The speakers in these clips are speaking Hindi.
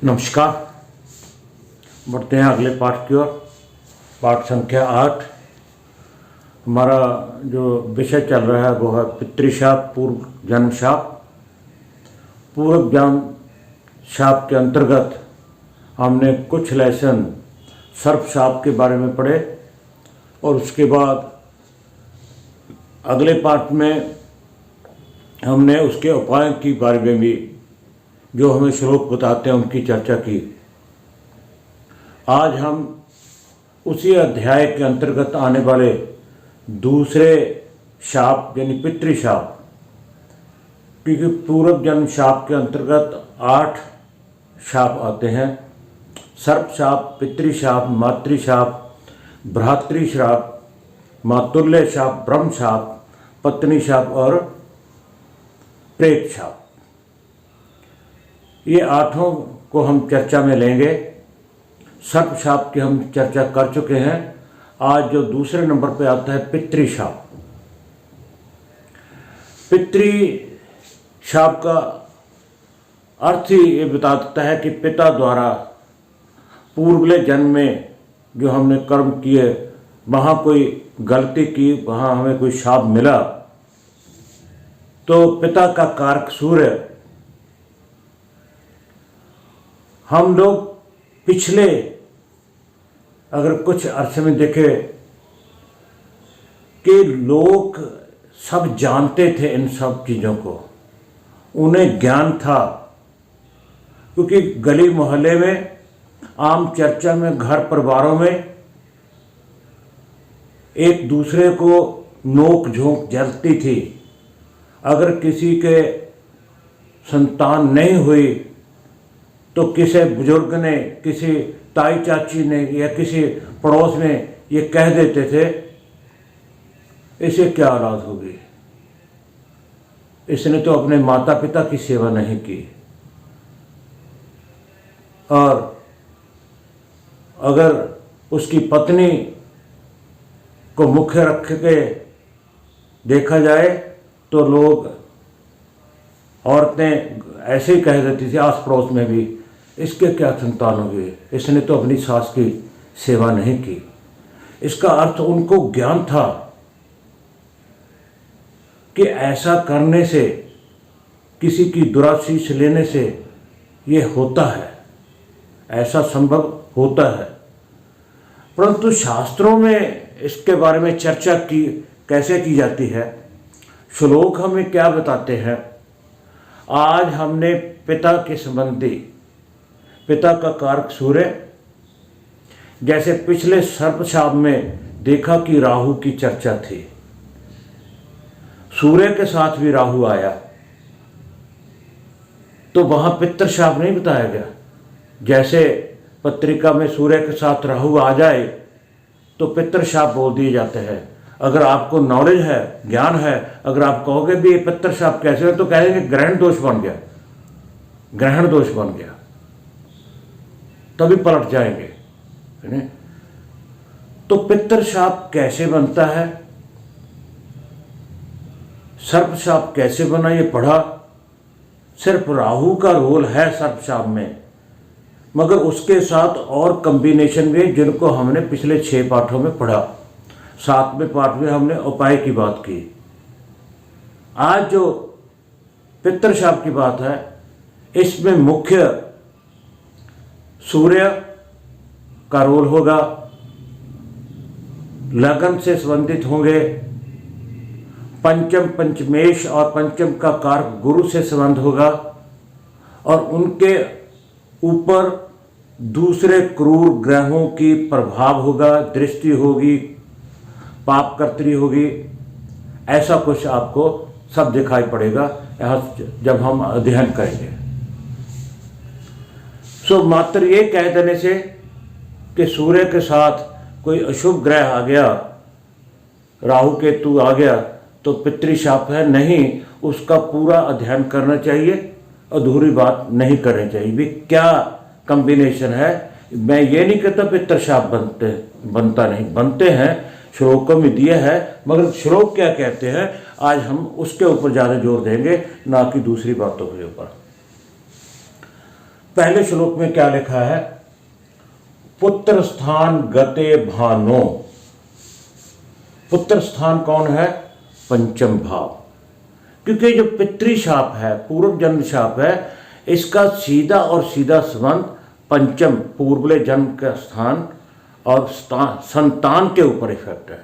नमस्कार। बढ़ते हैं अगले पाठ की ओर। पाठ संख्या 8। हमारा जो विषय चल रहा है वो है पितृशाप पूर्व जन्म शाप। पूर्व जन्म शाप के अंतर्गत हमने कुछ लेसन सर्प शाप के बारे में पढ़े और उसके बाद अगले पाठ में हमने उसके उपाय के बारे में भी जो हमें श्लोक बताते हैं उनकी चर्चा की। आज हम उसी अध्याय के अंतर्गत आने वाले दूसरे शाप यानी पितृशाप, क्योंकि पूर्व जन्म शाप के अंतर्गत 8 शाप आते हैं। सर्प शाप, पितृशाप, मातृशाप, भ्रातृशाप, मातुल्य शाप, ब्रह्म शाप, पत्नी शाप और प्रेत शाप। ये 8 को हम चर्चा में लेंगे। सर्प शाप की हम चर्चा कर चुके हैं। आज जो दूसरे नंबर पे आता है पितृशाप। पितृशाप का अर्थ ही ये बता देता है कि पिता द्वारा पूर्वले जन्म में जो हमने कर्म किए, वहाँ कोई गलती की, वहाँ हमें कोई शाप मिला, तो पिता का कारक सूर्य। हम लोग पिछले अगर कुछ अरसे में देखे कि लोग सब जानते थे इन सब चीज़ों को, उन्हें ज्ञान था, क्योंकि गली मोहल्ले में, आम चर्चा में, घर परिवारों में एक दूसरे को नोक झोंक जलती थी। अगर किसी के संतान नहीं हुई तो किसी बुजुर्ग ने, किसी ताई चाची ने या किसी पड़ोस में ये कह देते थे, इसे क्या औलाद होगी, इसने तो अपने माता पिता की सेवा नहीं की। और अगर उसकी पत्नी को मुख्य रख के देखा जाए तो लोग, औरतें ऐसे ही कह देती थी आस पड़ोस में भी, इसके क्या संतान होगी, इसने तो अपनी सास की सेवा नहीं की। इसका अर्थ उनको ज्ञान था कि ऐसा करने से, किसी की दुराशीष लेने से ये होता है, ऐसा संभव होता है। परंतु शास्त्रों में इसके बारे में चर्चा की कैसे की जाती है, श्लोक हमें क्या बताते हैं। आज हमने पिता के संबंधी, पिता का कारक सूर्य, जैसे पिछले सर्पशाप में देखा कि राहु की चर्चा थी, सूर्य के साथ भी राहु आया, तो वहां पितृशाप नहीं बताया गया। जैसे पत्रिका में सूर्य के साथ राहु आ जाए तो पितृशाप बोल दिए जाते हैं। अगर आपको नॉलेज है, ज्ञान है, अगर आप कहोगे भी ये पितृशाप कैसे है, तो कहेंगे ग्रहण दोष बन गया, ग्रहण दोष बन गया, तभी पलट जाएंगे, है ना। तो पितृशाप कैसे बनता है, सर्पशाप कैसे बना, ये पढ़ा। सिर्फ राहु का रोल है सर्पशाप में, मगर उसके साथ और कॉम्बिनेशन में जिनको हमने पिछले 6 पाठों में पढ़ा। 7वें पाठ में हमने उपाय की बात की। आज जो पितृशाप की बात है, इसमें मुख्य सूर्य का रोल होगा, लगन से संबंधित होंगे, पंचम पंचमेश और पंचम का कारक गुरु से संबंध होगा, और उनके ऊपर दूसरे क्रूर ग्रहों की प्रभाव होगा, दृष्टि होगी, पापकर्त्री होगी। ऐसा कुछ आपको सब दिखाई पड़ेगा यहाँ जब हम अध्ययन करेंगे। सो मात्र ये कह देने से कि सूर्य के साथ कोई अशुभ ग्रह आ गया, राहु केतु आ गया, तो पितृशाप है, नहीं, उसका पूरा अध्ययन करना चाहिए, अधूरी बात नहीं करनी चाहिए। भी क्या कॉम्बिनेशन है, मैं ये नहीं कहता पितृशाप बनता नहीं, बनते हैं, श्लोकों में दिए है, मगर श्लोक क्या कहते हैं आज हम उसके ऊपर ज़्यादा जोर देंगे, ना कि दूसरी बातों के ऊपर। पहले श्लोक में क्या लिखा है? पुत्र स्थान गते भानो। पुत्र स्थान कौन है? पंचम भाव। क्योंकि जो पितृशाप है, पूर्व जन्म शाप है, इसका सीधा और सीधा संबंध पंचम पूर्वले जन्म का स्थान और संतान के ऊपर इफेक्ट है।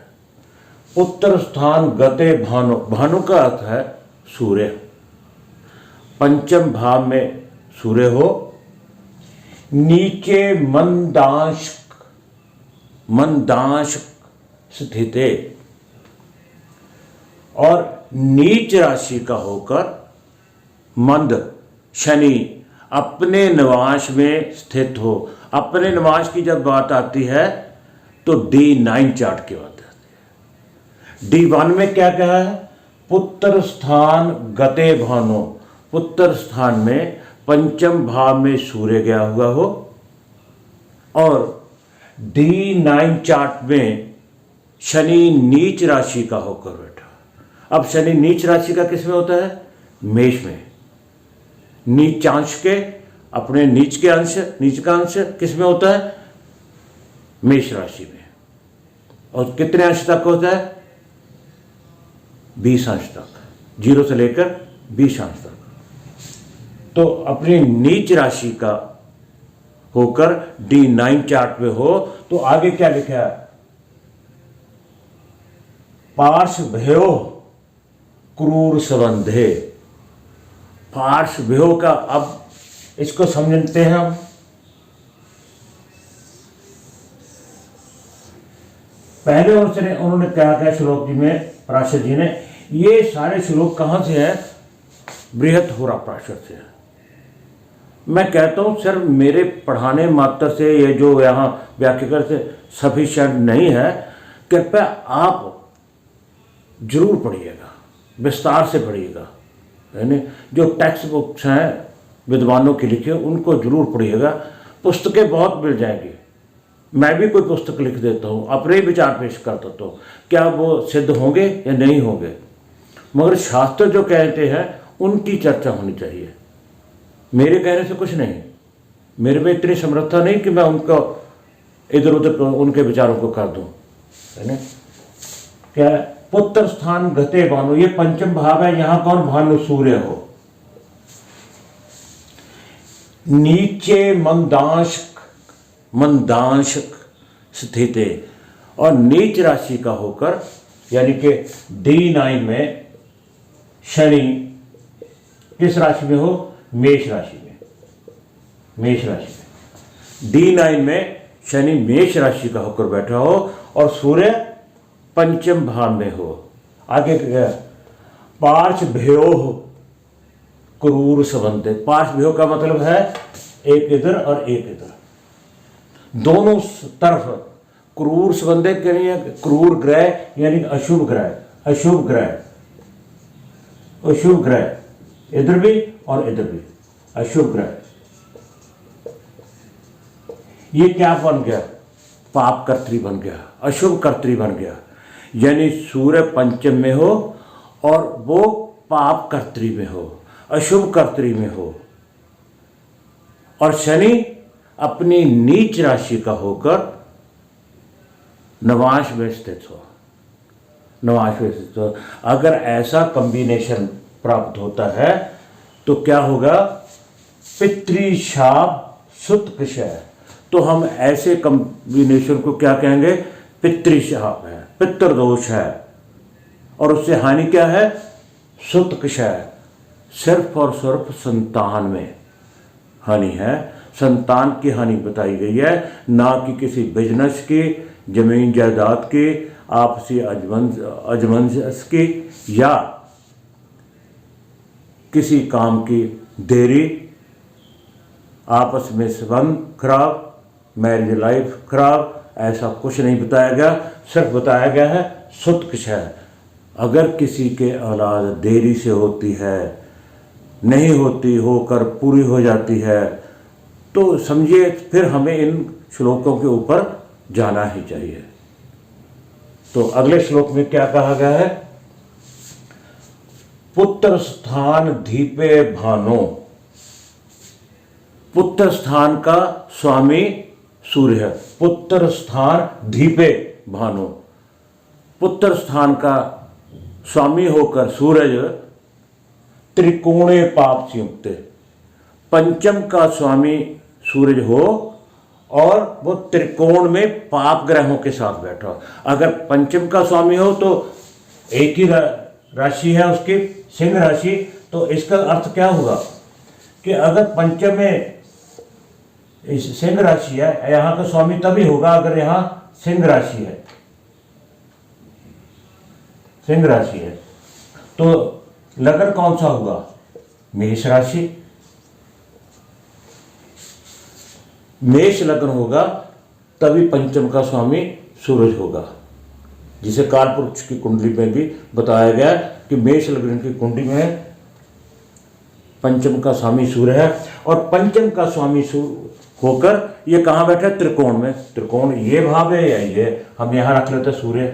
पुत्र स्थान गते भानु, भानु का अर्थ है सूर्य। पंचम भाव में सूर्य हो, नीचे मंदांश स्थिते, और नीच राशि का होकर मंद शनि अपने निवास में स्थित हो। अपने निवास की जब बात आती है तो D9 चार्ट की बात आती है। D1 में क्या कहा है? पुत्र स्थान गते भानो, पुत्र स्थान में पंचम भाव में सूर्य गया हुआ हो, और D9 चार्ट में शनि नीच राशि का होकर बैठा। अब शनि नीच राशि का किस में होता है? मेष में। नीचांश के अपने नीच का अंश किस में होता है? मेष राशि में। और कितने अंश तक होता है? 20 अंश तक, 0 से लेकर 20 अंश तक। तो अपनी नीच राशि का होकर D9 चार्ट में हो तो आगे क्या लिखा है? पार्श्वभ्यो क्रूर संबंधे। पार्श्वभ्यो का, अब इसको समझते हैं हम। पहले उन्होंने क्या कहा श्लोक जी में, पराशर जी ने? ये सारे श्लोक कहां से हैं? बृहत होरा पराशर से। मैं कहता हूं सिर्फ मेरे पढ़ाने मात्र से ये जो यहाँ व्याख्याकर से सफिशिएंट नहीं है। कृपया आप जरूर पढ़िएगा, विस्तार से पढ़िएगा, यानी जो टेक्स्ट बुक्स हैं विद्वानों के लिखे उनको जरूर पढ़िएगा। पुस्तकें बहुत मिल जाएंगी। मैं भी कोई पुस्तक लिख देता हूँ, अपने विचार पेश कर देता हूँ, क्या वो सिद्ध होंगे या नहीं होंगे, मगर शास्त्र जो कहते हैं उनकी चर्चा होनी चाहिए। मेरे कहने से कुछ नहीं, मेरे में इतनी समर्थता नहीं कि मैं उनको इधर उधर उनके विचारों को कर दूं, है ना। क्या पुत्र स्थान गते भानु, ये पंचम भाव है, यहां कौन? भानु सूर्य हो। नीचे मंदांश स्थित है, और नीच राशि का होकर यानी कि D9 में शनि किस राशि में हो? मेष राशि में। मेष राशि में D9 में शनि मेष राशि का होकर बैठा हो और सूर्य पंचम भाव में हो। आगे क्या? पार्श्वभ्यो क्रूर संबंध। पार्श्वभ्यो का मतलब है एक इधर और एक इधर, दोनों तरफ क्रूर संबंध के लिए। क्रूर ग्रह यानी अशुभ ग्रह, अशुभ ग्रह इधर भी और इधर भी अशुभ ग्रह। ये क्या बन गया? पाप कर्त्री बन गया, अशुभ कर्त्री बन गया। यानी सूर्य पंचम में हो और वो पाप कर्त्री में हो, अशुभ कर्त्री में हो, और शनि अपनी नीच राशि का होकर नवांश में स्थित हो। नवांश में स्थित हो। अगर ऐसा कॉम्बिनेशन प्राप्त होता है तो क्या होगा? पितृशाप सुत कृषय। तो हम ऐसे कॉम्बिनेशन को क्या कहेंगे? पितृशाप है, पितृदोष है, और उससे हानि क्या है? सुत कृषय। सिर्फ और सिर्फ संतान में हानि है। संतान की हानि बताई गई है, ना कि किसी बिजनेस की, जमीन जायदाद की, आपसी अजमंजस की, या किसी काम की देरी, आपस में संबंध खराब, मैरिज लाइफ खराब। ऐसा कुछ नहीं बताया गया, सिर्फ बताया गया है सुत कृषय। अगर किसी के औलाद देरी से होती है, नहीं होती, होकर पूरी हो जाती है, तो समझिए फिर हमें इन श्लोकों के ऊपर जाना ही चाहिए। तो अगले श्लोक में क्या कहा गया है? पुत्र स्थान धीपे भानो। पुत्र स्थान का स्वामी सूर्य है। पुत्र स्थान धीपे भानु, पुत्र स्थान का स्वामी होकर सूरज त्रिकोणे पाप से युक्त, पंचम का स्वामी सूरज हो और वो त्रिकोण में पाप ग्रहों के साथ बैठा। अगर पंचम का स्वामी हो तो एक ही राशि है उसकी, सिंह राशि, तो इसका अर्थ क्या हुआ कि अगर पंचम में सिंह राशि है, यहाँ का स्वामी तभी होगा अगर यहाँ सिंह राशि है, सिंह राशि है, तो लगन कौन सा होगा? मेष राशि। मेष लग्न होगा तभी पंचम का स्वामी सूरज होगा, जिसे कालपुरुष की कुंडली में भी बताया गया कि मेष लग्न की कुंडली में पंचम का स्वामी सूर्य है और पंचम का स्वामी होकर ये कहाँ बैठा है? त्रिकोण में। त्रिकोण ये भाव है या ये, हम यहां रख लेते सूर्य।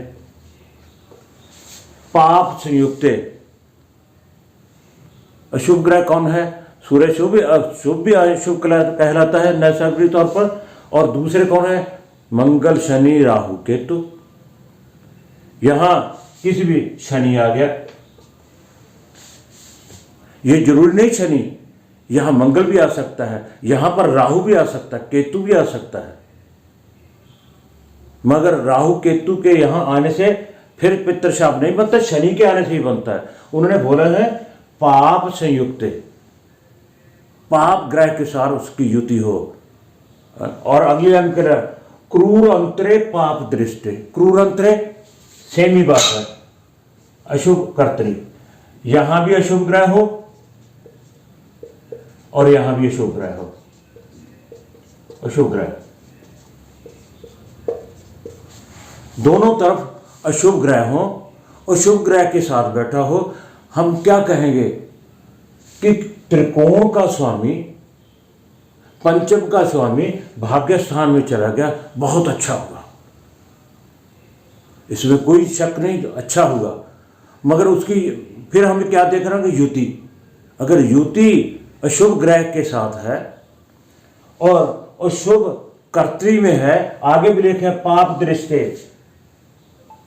पाप संयुक्त अशुभ ग्रह कौन है? सूर्य शुभ भी अशुभ कहलाता है नैसर्गिक तौर पर। और दूसरे कौन है? मंगल, शनि, राहु, केतु। यहां किसी भी शनि आ गया, ये जरूरी नहीं शनि, यहां मंगल भी आ सकता है, यहां पर राहु भी आ सकता है, केतु भी आ सकता है। मगर राहु केतु के यहां आने से फिर पितृशाप नहीं बनता, शनि के आने से ही बनता है। उन्होंने बोला है पाप संयुक्त, पाप ग्रह के साथ उसकी युति हो। और अगले अंक क्रूर अंतरे पाप दृष्टि। क्रूर अंतरे सेम ही बात है, अशुभ कर्तरी। यहां भी अशुभ ग्रह हो और यहां भी अशुभ ग्रह हो, अशुभ ग्रह, दोनों तरफ अशुभ ग्रह हो, अशुभ ग्रह के साथ बैठा हो। हम क्या कहेंगे कि त्रिकोण का स्वामी, पंचम का स्वामी भाग्य स्थान में चला गया, बहुत अच्छा होगा, इसमें कोई शक नहीं, अच्छा होगा। मगर उसकी फिर हमें क्या देख रहे हैं कि युति, अगर युति अशुभ ग्रह के साथ है और अशुभ कर्तरी में है, आगे भी लिखे पाप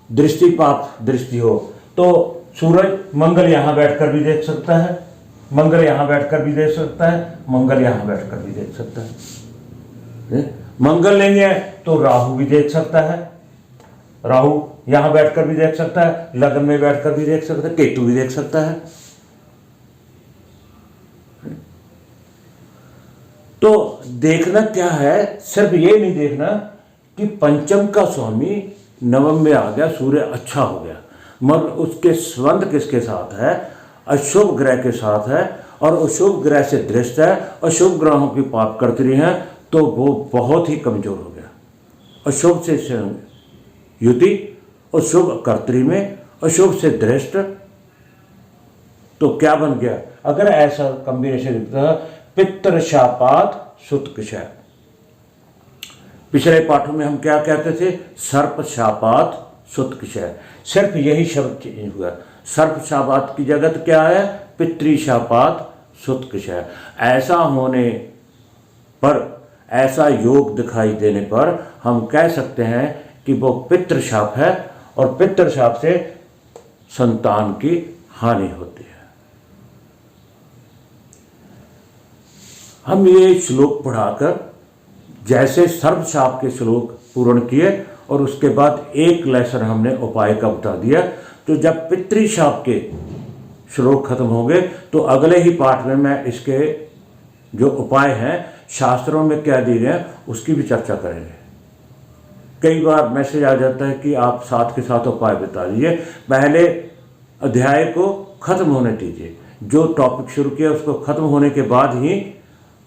दृष्टि पाप दृष्टि हो, तो सूरज मंगल यहां बैठकर भी देख सकता है, मंगल यहां बैठकर भी देख सकता है, मंगल यहां बैठकर भी देख सकता है। मंगल नहीं है तो राहु भी देख सकता है, राहु यहां बैठकर भी देख सकता है, लग्न में बैठकर भी देख सकता है, केतु भी देख सकता है। तो देखना क्या है, सिर्फ ये नहीं देखना कि पंचम का स्वामी नवम में आ गया, सूर्य अच्छा हो गया, मगर उसके संबंध किसके साथ है? अशुभ ग्रह के साथ है, और अशुभ ग्रह से दृष्ट है, अशुभ ग्रहों की पाप कर्तरी है, तो वो बहुत ही कमजोर हो गया। अशुभ से युति, अशुभ कर्तरी में, अशुभ से दृष्ट, तो क्या बन गया? अगर ऐसा कॉम्बिनेशन दिखता है, पितृ शापात सुत क्षय। पिछले पाठों में हम क्या कहते थे? सर्प शापात सुत क्षय। सिर्फ यही शब्द चेंज हुआ, सर्प शापात की जगह क्या है? पितृ शापात सुत क्षय। ऐसा होने पर, ऐसा योग दिखाई देने पर हम कह सकते हैं कि वो पितृशाप है, और पितृशाप से संतान की हानि होती है। हम ये श्लोक पढ़ाकर जैसे सर्पशाप के श्लोक पूर्ण किए, और उसके बाद एक लेसन हमने उपाय का बता दिया। तो जब पितृशाप के श्लोक खत्म हो गए तो अगले ही पाठ में मैं इसके जो उपाय हैं शास्त्रों में क्या दिए गए उसकी भी चर्चा करेंगे। कई बार मैसेज आ जाता है कि आप साथ के साथ उपाय बता दीजिए, पहले अध्याय को खत्म होने दीजिए, जो टॉपिक शुरू किया उसको खत्म होने के बाद ही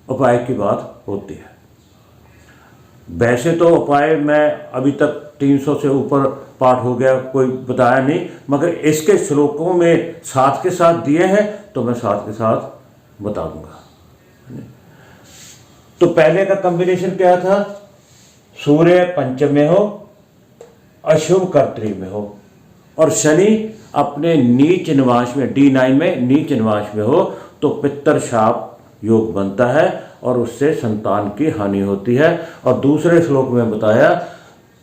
उपाय की बात होती है। वैसे तो उपाय मैं अभी तक 300 से ऊपर पाठ हो गया, कोई बताया नहीं, मगर इसके श्लोकों में साथ के साथ दिए हैं तो मैं साथ के साथ बता दूंगा। तो पहले का कॉम्बिनेशन क्या था? सूर्य पंचम में हो, अशुभ कर्तरी में हो, और शनि अपने नीच निवास में D9 में नीच निवास में हो, तो पितृशाप योग बनता है और उससे संतान की हानि होती है। और दूसरे श्लोक में बताया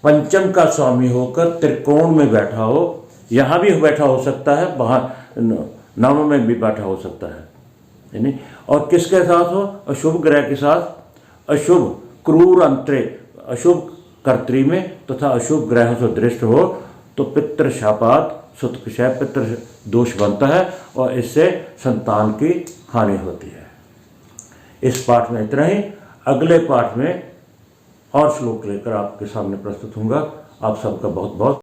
पंचम का स्वामी होकर त्रिकोण में बैठा हो, यहाँ भी बैठा हो सकता है, बाहर नव में भी बैठा हो सकता है, यानी और किसके साथ हो? अशुभ ग्रह के साथ, अशुभ क्रूर अंतरे, अशुभ कर्त्री में तथा अशुभ ग्रह से दृष्ट हो तो पितृ शापात सुतक्षय पितृ दोष बनता है और इससे संतान की हानि होती है। इस पाठ में इतना ही। अगले पाठ में और श्लोक लेकर आपके सामने प्रस्तुत होऊंगा। आप सबका बहुत बहुत